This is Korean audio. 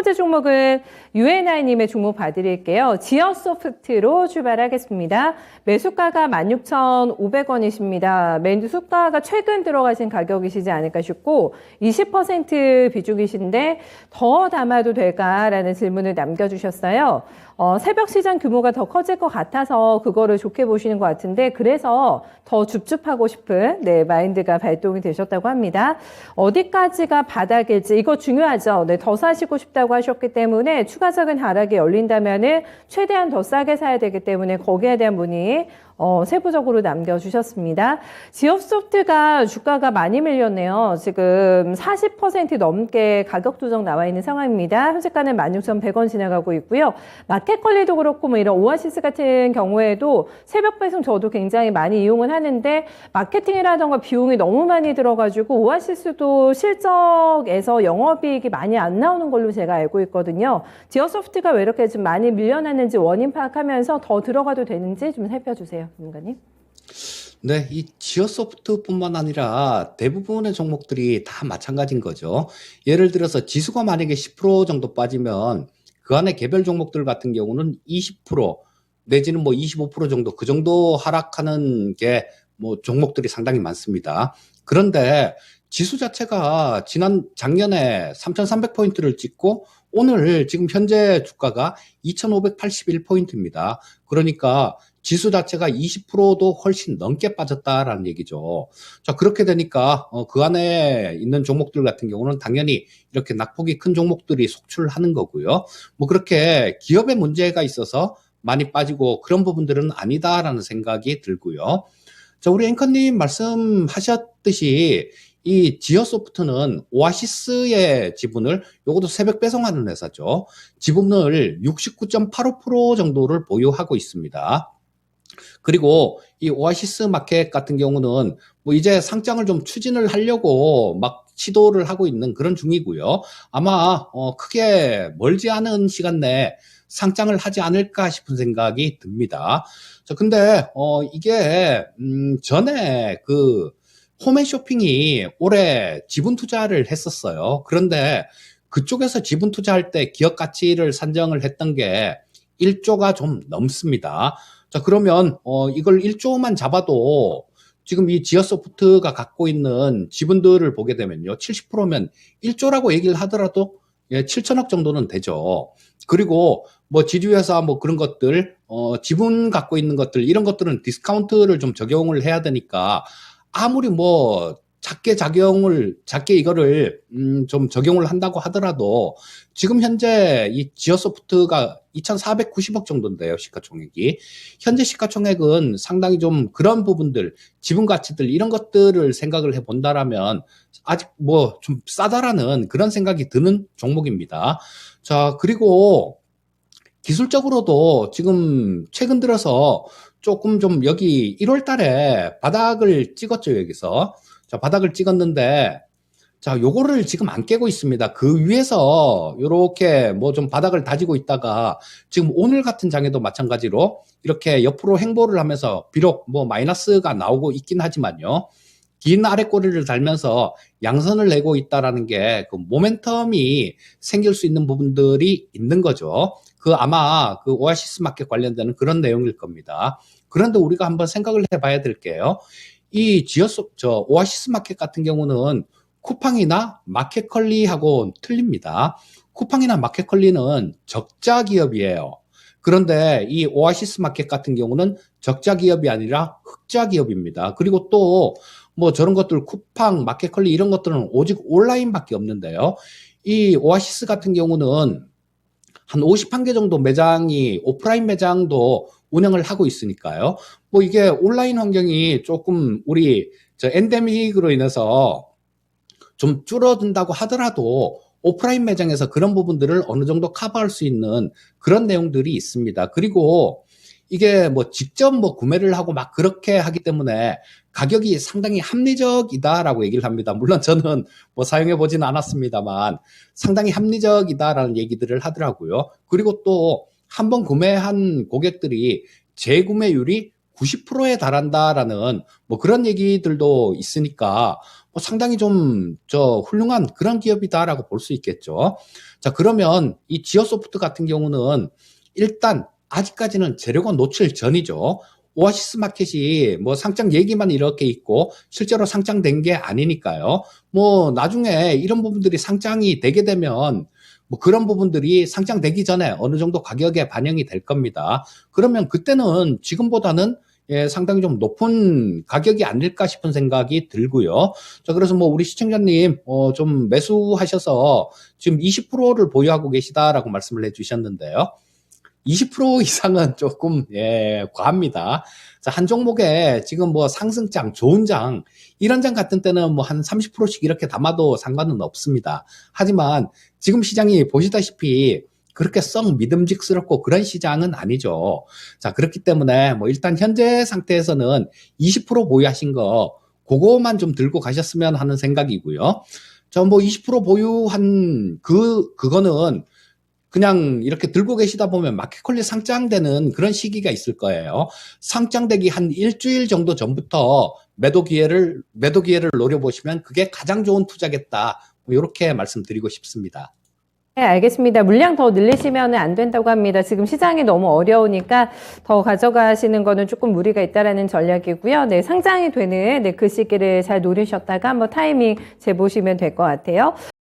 번째 종목은 UNI님의 종목 봐드릴게요. 지어소프트로 출발하겠습니다. 매수가가 16,500원이십니다. 매수가가 최근 들어가신 가격이시지 않을까 싶고 20% 비중이신데 더 담아도 될까라는 질문을 남겨주셨어요. 새벽 시장 규모가 더 커질 것 같아서 그거를 좋게 보시는 것 같은데 그래서 더 줍줍하고 싶은 마인드가 발동이 되셨다고 합니다. 어디까지가 바닥일지 이거 중요하죠. 더 사시고 싶다고 하셨기 때문에 추가적인 하락이 열린다면은 최대한 더 싸게 사야 되기 때문에 거기에 대한 문의 세부적으로 남겨주셨습니다. 지업소프트가 주가가 많이 밀렸네요. 지금 40% 넘게 가격 조정 나와 있는 상황입니다. 현재가는 16,100원 지나가고 있고요. 마켓컬리도 그렇고 뭐 이런 오아시스 같은 경우에도 새벽 배송 저도 굉장히 많이 이용을 하는데 마케팅이라던가 비용이 너무 많이 들어가지고 오아시스도 실적에서 영업이익이 많이 안 나오는 걸로 제가 알고 있거든요. 지어소프트가 왜 이렇게 좀 많이 밀려나는지 원인 파악하면서 더 들어가도 되는지 좀 살펴주세요. 전문가님. 네, 이 지어소프트뿐만 아니라 대부분의 종목들이 다 마찬가지인 거죠. 예를 들어서 지수가 만약에 10% 정도 빠지면 그 안에 개별 종목들 같은 경우는 20% 내지는 뭐 25% 정도 그 정도 하락하는 게 뭐 종목들이 상당히 많습니다. 그런데 지수 자체가 작년에 3,300포인트를 찍고 오늘 지금 현재 주가가 2,581포인트입니다. 그러니까 지수 자체가 20%도 훨씬 넘게 빠졌다라는 얘기죠. 자, 그렇게 되니까 그 안에 있는 종목들 같은 경우는 당연히 이렇게 낙폭이 큰 종목들이 속출하는 거고요. 뭐 그렇게 기업의 문제가 있어서 많이 빠지고 그런 부분들은 아니다라는 생각이 들고요. 자, 우리 앵커님 말씀하셨듯이 이 지어소프트는 오아시스의 지분을 요것도 새벽 배송하는 회사죠. 지분을 69.85% 정도를 보유하고 있습니다. 그리고 이 오아시스 마켓 같은 경우는 뭐 이제 상장을 좀 추진을 하려고 막 시도를 하고 있는 그런 중이고요. 아마 크게 멀지 않은 시간 내에 상장을 하지 않을까 싶은 생각이 듭니다. 자, 근데 이게 전에 그 홈앤쇼핑이 올해 지분 투자를 했었어요. 그런데 그쪽에서 지분 투자할 때 기업 가치를 산정을 했던 게 1조가 좀 넘습니다. 자, 그러면 이걸 1조만 잡아도 지금 이 지어소프트가 갖고 있는 지분들을 보게 되면요. 70%면 1조라고 얘기를 하더라도 7천억 정도는 되죠. 그리고 뭐 지주회사 뭐 그런 것들, 지분 갖고 있는 것들, 이런 것들은 디스카운트를 좀 적용을 해야 되니까 아무리 뭐 작게 이거를 좀 적용을 한다고 하더라도 지금 현재 이 지어소프트가 2,490억 정도인데요, 시가총액이. 현재 시가총액은 상당히 좀 그런 부분들, 지분 가치들 이런 것들을 생각을 해 본다라면 아직 뭐 좀 싸다라는 그런 생각이 드는 종목입니다. 자, 그리고 기술적으로도 지금 최근 들어서 조금 좀 여기 1월 달에 바닥을 찍었죠, 여기서. 자, 바닥을 찍었는데, 자, 요거를 지금 안 깨고 있습니다. 그 위에서 요렇게 뭐 좀 바닥을 다지고 있다가 지금 오늘 같은 장에도 마찬가지로 이렇게 옆으로 행보를 하면서 비록 뭐 마이너스가 나오고 있긴 하지만요. 긴 아래 꼬리를 달면서 양선을 내고 있다라는 게 그 모멘텀이 생길 수 있는 부분들이 있는 거죠. 그 아마 그 오아시스 마켓 관련되는 그런 내용일 겁니다. 그런데 우리가 한번 생각을 해봐야 될게요. 이 오아시스 마켓 같은 경우는 쿠팡이나 마켓컬리하고 틀립니다. 쿠팡이나 마켓컬리는 적자 기업이에요. 그런데 이 오아시스 마켓 같은 경우는 적자 기업이 아니라 흑자 기업입니다. 그리고 또 뭐 저런 것들 쿠팡, 마켓컬리 이런 것들은 오직 온라인밖에 없는데요. 이 오아시스 같은 경우는 한 51개 정도 매장이 오프라인 매장도 운영을 하고 있으니까요. 뭐 이게 온라인 환경이 조금 우리 엔데믹으로 인해서 좀 줄어든다고 하더라도 오프라인 매장에서 그런 부분들을 어느 정도 커버할 수 있는 그런 내용들이 있습니다. 그리고 이게 뭐 직접 뭐 구매를 하고 막 그렇게 하기 때문에 가격이 상당히 합리적이다라고 얘기를 합니다. 물론 저는 뭐 사용해 보지는 않았습니다만 상당히 합리적이다라는 얘기들을 하더라고요. 그리고 또 한 번 구매한 고객들이 재구매율이 90%에 달한다라는 뭐 그런 얘기들도 있으니까 상당히 좀 훌륭한 그런 기업이다라고 볼 수 있겠죠. 자, 그러면 이 지오소프트 같은 경우는 일단 아직까지는 재료가 노출 전이죠. 오아시스 마켓이 뭐 상장 얘기만 이렇게 있고 실제로 상장된 게 아니니까요. 뭐 나중에 이런 부분들이 상장이 되게 되면 뭐 그런 부분들이 상장되기 전에 어느 정도 가격에 반영이 될 겁니다. 그러면 그때는 지금보다는 상당히 좀 높은 가격이 아닐까 싶은 생각이 들고요. 자, 그래서 뭐 우리 시청자님, 좀 매수하셔서 지금 20%를 보유하고 계시다라고 말씀을 해주셨는데요. 20% 이상은 조금, 과합니다. 자, 한 종목에 지금 뭐 상승장, 좋은 장, 이런 장 같은 때는 뭐 한 30%씩 이렇게 담아도 상관은 없습니다. 하지만 지금 시장이 보시다시피 그렇게 썩 믿음직스럽고 그런 시장은 아니죠. 자, 그렇기 때문에 뭐 일단 현재 상태에서는 20% 보유하신 거, 그거만 좀 들고 가셨으면 하는 생각이고요. 저 뭐 20% 보유한 그거는 그냥 이렇게 들고 계시다 보면 마켓컬리 상장되는 그런 시기가 있을 거예요. 상장되기 한 일주일 정도 전부터 매도 기회를 노려보시면 그게 가장 좋은 투자겠다. 뭐 이렇게 말씀드리고 싶습니다. 네, 알겠습니다. 물량 더 늘리시면 안 된다고 합니다. 지금 시장이 너무 어려우니까 더 가져가시는 거는 조금 무리가 있다라는 전략이고요. 네, 상장이 되는 그 시기를 잘 노리셨다가 한번 타이밍 재보시면 될 것 같아요.